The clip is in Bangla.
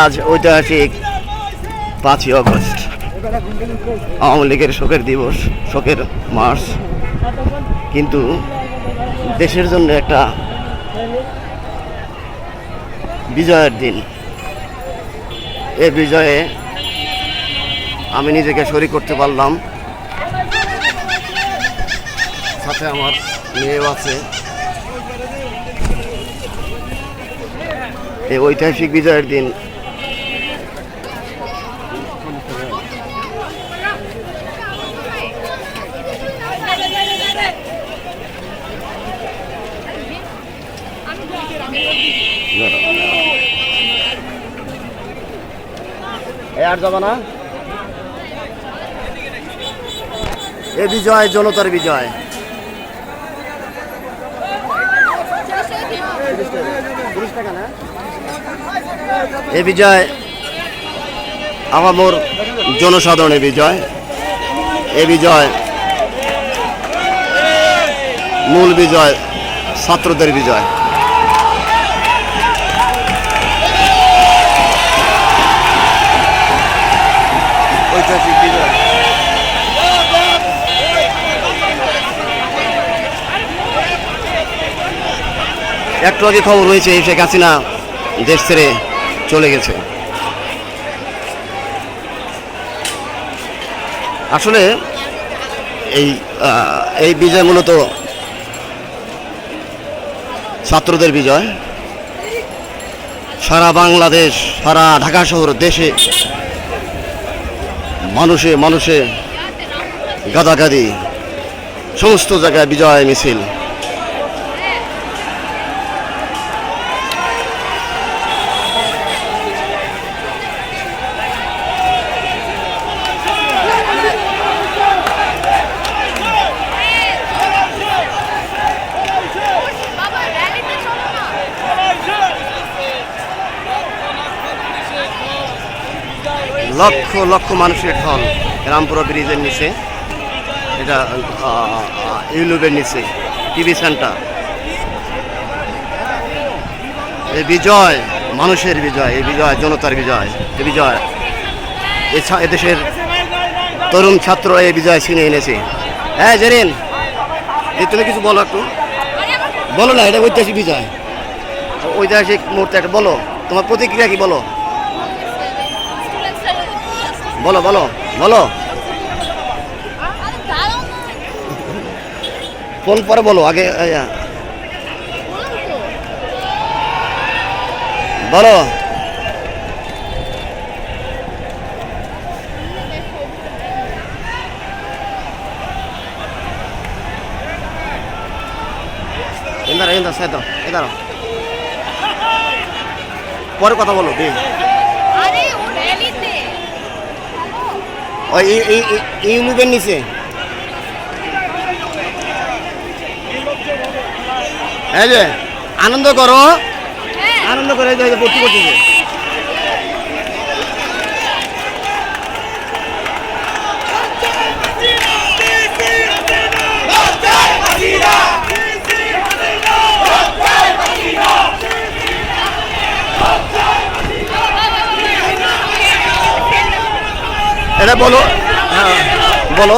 আজ ঐতিহাসিক 5ই আগস্ট, আওয়ামী লীগের শোকের দিবস, শোকের মাস, কিন্তু দেশের জন্য একটা বিজয়ের দিন। এই বিজয়ে আমি নিজেকে শরীক করতে পারলাম, সাথে আমার মেয়েও আছে। এই ঐতিহাসিক বিজয়ের দিন আর যাবা না। এ বিজয় জনতার বিজয়। এ বিজয় আপামর জনসাধারণের বিজয়। এ বিজয় মূল বিজয় ছাত্রদের বিজয়। ঐতিহাসিক বিজয়। একটু আগে খবর হয়েছে শেখ হাসিনা দেশ ছেড়ে চলে গেছে। আসলে এই বিজয় মূলত ছাত্রদের বিজয়। সারা বাংলাদেশ, সারা ঢাকা শহর, দেশে মানুষে মানুষে গাদাগাদি, সমস্ত জায়গায় বিজয় মিছিল। লক্ষ লক্ষ মানুষের ঢল রামপুরা ব্রিজের নিচে, এটা ইউলুবের নিচে টিভি সেন্টার। এই বিজয় মানুষের বিজয়, এই বিজয় জনতার বিজয়। এই বিজয় এদেশের তরুণ ছাত্র এই বিজয় ছিনিয়ে এনেছে। হ্যাঁ জেরিন, তুমি কিছু বলো, একটু বলো না। এটা ঐতিহাসিক বিজয়, ঐতিহাসিক মুহূর্তে একটা বলো, তোমার প্রতিক্রিয়া কি বলো, বলো বলো বলো। ফোন পরে বলো, আগে বলো। পরে কথা বলো। ওই ইউলুবের নিচে এই যে আনন্দ করো, আনন্দ করে ভর্তি করতেছে। এটা বলো, হ্যাঁ বলো।